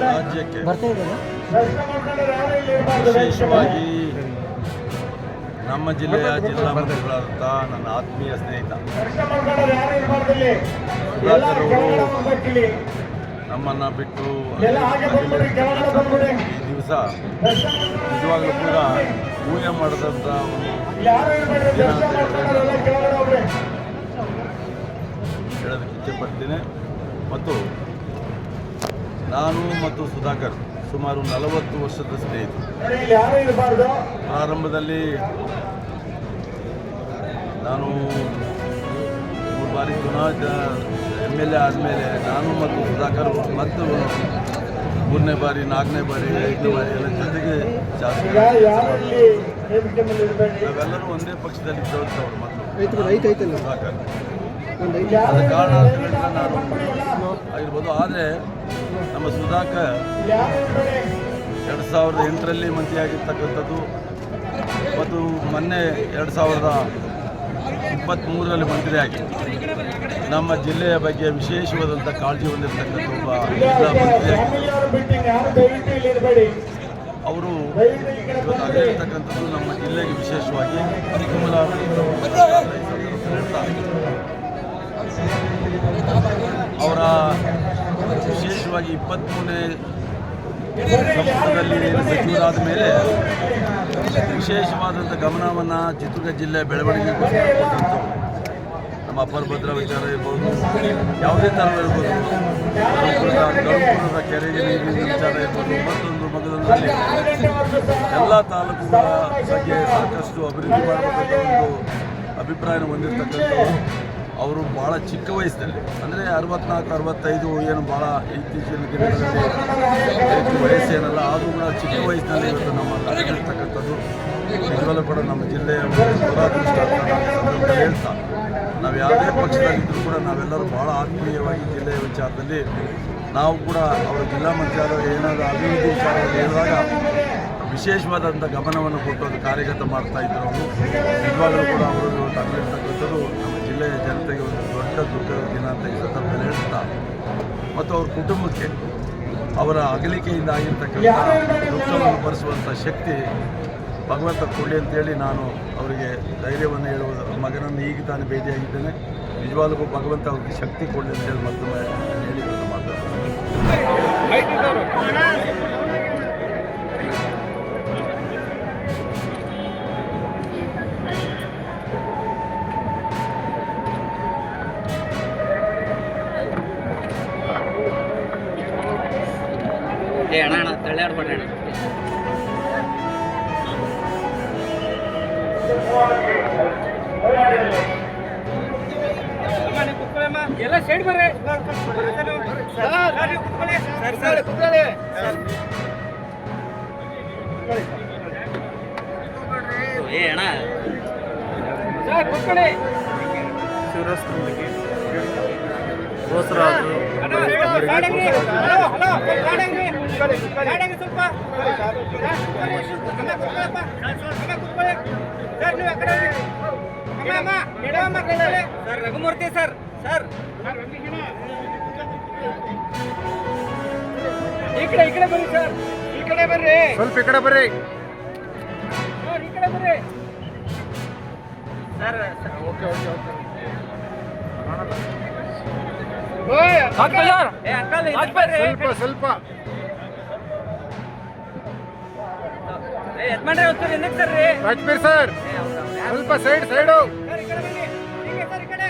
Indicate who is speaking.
Speaker 1: ರಾಜ್ಯಕ್ಕೆ ವಿಶೇಷವಾಗಿ ನಮ್ಮ ಜಿಲ್ಲೆಯ ಜಿಲ್ಲಾ ಮಂತ್ರಿಗಳಾದಂಥ ನನ್ನ ಆತ್ಮೀಯ ಸ್ನೇಹಿತ ಸುಧಾಕರ್ ಅವರು ನಮ್ಮನ್ನು ಬಿಟ್ಟು ಈ ದಿವಸ ನಿಜವಾಗ್ಲೂ ಕೂಡ ಊಹೆ ಮಾಡಿದಂಥ ಒಂದು ಹೇಳೋದಕ್ಕೆ ಇಚ್ಛೆಪಡ್ತೀನಿ. ಮತ್ತು ನಾನು ಮತ್ತು ಸುಧಾಕರ್ ಸುಮಾರು 40 ವರ್ಷದ ಸ್ನೇಹಿತರು. ಪ್ರಾರಂಭದಲ್ಲಿ ನಾನು 3 ಬಾರಿ ಚುನಾಯಿತ MLA ಆದಮೇಲೆ ನಾನು ಮತ್ತು ಸುಧಾಕರ್ ಮತ್ತು 3ನೇ ಬಾರಿ 4ನೇ ಬಾರಿ 5ನೇ ಬಾರಿ ಎಲ್ಲ ಜೊತೆಗೆ ಶಾಸಕ ನಾವೆಲ್ಲರೂ ಒಂದೇ ಪಕ್ಷದಲ್ಲಿ ಇದ್ದವರು ಮತ್ತು ಸುಧಾಕರ್ ಅದ ಕಾರಣ ನಾನು ಆಗಿರ್ಬೋದು. ಆದರೆ ನಮ್ಮ ಸುಧಾಕರ್ 2008ರಲ್ಲಿ ಮಂತ್ರಿಯಾಗಿರ್ತಕ್ಕಂಥದ್ದು ಮತ್ತು ಮೊನ್ನೆ 2023ರಲ್ಲಿ ಮಂತ್ರಿಯಾಗಿ ನಮ್ಮ ಜಿಲ್ಲೆಯ ಬಗ್ಗೆ ವಿಶೇಷವಾದಂಥ ಕಾಳಜಿ ಹೊಂದಿರತಕ್ಕಂಥ ಒಬ್ಬ ಜಿಲ್ಲಾ ಮಂತ್ರಿಯಾಗಿ ಅವರು ಇವತ್ತಾಗಿರ್ತಕ್ಕಂಥದ್ದು ನಮ್ಮ ಜಿಲ್ಲೆಗೆ ವಿಶೇಷವಾಗಿ ಅನುಕೂಲ ಅವರ ವಿಶೇಷವಾಗಿ 23ನೇ ಸಂಪುಟದಲ್ಲಿ ಸಚಿವರಾದ ಮೇಲೆ ವಿಶೇಷವಾದಂಥ ಗಮನವನ್ನು ಚಿತ್ರದುರ್ಗ ಜಿಲ್ಲೆಯ ಬೆಳವಣಿಗೆಗೋಸ್ಕರ ಕೊಟ್ಟಂತು. ನಮ್ಮ ಅಪರ ಭದ್ರಾ ವಿಚಾರ ಇರ್ಬೋದು, ಯಾವುದೇ ಥರ ಇರ್ಬೋದು, ಗರುಪುರದ ಕೆರೆಗೆ ನೀರಿನ ವಿಚಾರ ಇರ್ಬೋದು, ಮಗದೊಂದರಲ್ಲಿ ಎಲ್ಲ ತಾಲೂಕುಗಳ ಬಗ್ಗೆ ಸಾಕಷ್ಟು ಅಭಿವೃದ್ಧಿ ಮಾಡಬೇಕಂತ ಒಂದು ಅಭಿಪ್ರಾಯ ಹೊಂದಿರತಕ್ಕಂಥವ್ರು. ಅವರು ಭಾಳ ಚಿಕ್ಕ ವಯಸ್ಸಿನಲ್ಲಿ ಅಂದರೆ 64-65 ಏನು ಭಾಳ ಇತ್ತೀಚಿನ ದಿನಗಳಲ್ಲಿ ವಯಸ್ಸೇನಲ್ಲ, ಆದರೂ ಕೂಡ ಚಿಕ್ಕ ವಯಸ್ಸಿನಲ್ಲಿ ಇವತ್ತು ನಮ್ಮ ಇರ್ತಕ್ಕಂಥದ್ದು ನಿಜವಲ್ಲೂ ಕೂಡ ನಮ್ಮ ಜಿಲ್ಲೆಯ ದುರಾದೃಷ್ಟ ಅಂತ ಹೇಳ್ತಾ, ನಾವು ಯಾವುದೇ ಪಕ್ಷದಲ್ಲಿದ್ದರೂ ಕೂಡ ನಾವೆಲ್ಲರೂ ಭಾಳ ಆತ್ಮೀಯವಾಗಿ ಜಿಲ್ಲೆಯ ವಿಚಾರದಲ್ಲಿ ನಾವು ಕೂಡ ಅವರ ಜಿಲ್ಲಾ ಮಂತ್ರಿ ಆದಾಗ ಏನಾದರೂ ಅಭಿವೃದ್ಧಿ ವಿಚಾರದಲ್ಲಿ ಹೇಳಿದಾಗ ವಿಶೇಷವಾದಂಥ ಗಮನವನ್ನು ಕೊಟ್ಟು ಅದು ಕಾರ್ಯಗತ ಮಾಡ್ತಾಯಿದ್ರು. ಅವರು ನಿಜವಾಗಲೂ ಕೂಡ ಅವರು ತಗೊಂಡಿರ್ತಕ್ಕಂಥದ್ದು ನಮ್ಮ ಜಿಲ್ಲೆಯ ಜನತೆಗೆ ಒಂದು ದೊಡ್ಡ ದುಃಖದ ದಿನ ಅಂತ ಈ ಸಂದರ್ಭದಲ್ಲಿ ಹೇಳ್ತಾ, ಮತ್ತು ಅವ್ರ ಕುಟುಂಬಕ್ಕೆ ಅವರ ಅಗಲಿಕೆಯಿಂದ ಆಗಿರ್ತಕ್ಕಂಥ ದುಃಖವನ್ನು ಭರಿಸುವಂಥ ಶಕ್ತಿ ಭಗವಂತ ಕೊಡಲಿ ಅಂತೇಳಿ ನಾನು ಅವರಿಗೆ ಧೈರ್ಯವನ್ನು ಹೇಳುವುದು. ಮಗನನ್ನು ಈಗ ತಾನು ಭೇಟಿಯಾಗಿದ್ದೇನೆ, ನಿಜವಾಗ್ಲೂ ಭಗವಂತ ಅವ್ರಿಗೆ ಶಕ್ತಿ ಕೊಡಲಿ ಅಂತೇಳಿ ಮತ್ತೊಮ್ಮೆ ಹೇಳಿ ಮಾತಾಡ್ತಾರೆ.
Speaker 2: ಅಣ್ಣ ತಳ್ಳಿಯಾಡ್ಬೇಡ್ರಿ ಅಣ್ಣ. ಎಲ್ಲ ಸೈಡ್ ಬರ್ರಿ. ಏ ಅಣ್ಣ ಸರ್ ಕೂತ್ಕೊಳ್ಳಿ. Shivraj Bosaraju sir Raghumurthy sir sir ಈ ಕಡೆ ಬರ್ರಿ ಸರ್, ಈ ಕಡೆ ಬರ್ರಿ, ಸ್ವಲ್ಪ ಈ ಕಡೆ ಬರ್ರಿ ಸರ್, ಈ ಕಡೆ ಬರ್ರಿ ಸರ್. ಓಕೆ ಓಕೆ ಓಕೆ ಸ್ವಲ್ಪ ಯಜಮಾನ್ರಿ ಒಂಚೂರು ಹಿಂದಕ್ಕೆ ಸರ್ರಿ. ರಾಜ್ಬೀರ್ ಸರ್ ಸ್ವಲ್ಪ ಸೈಡು ಈ ಕಡೆ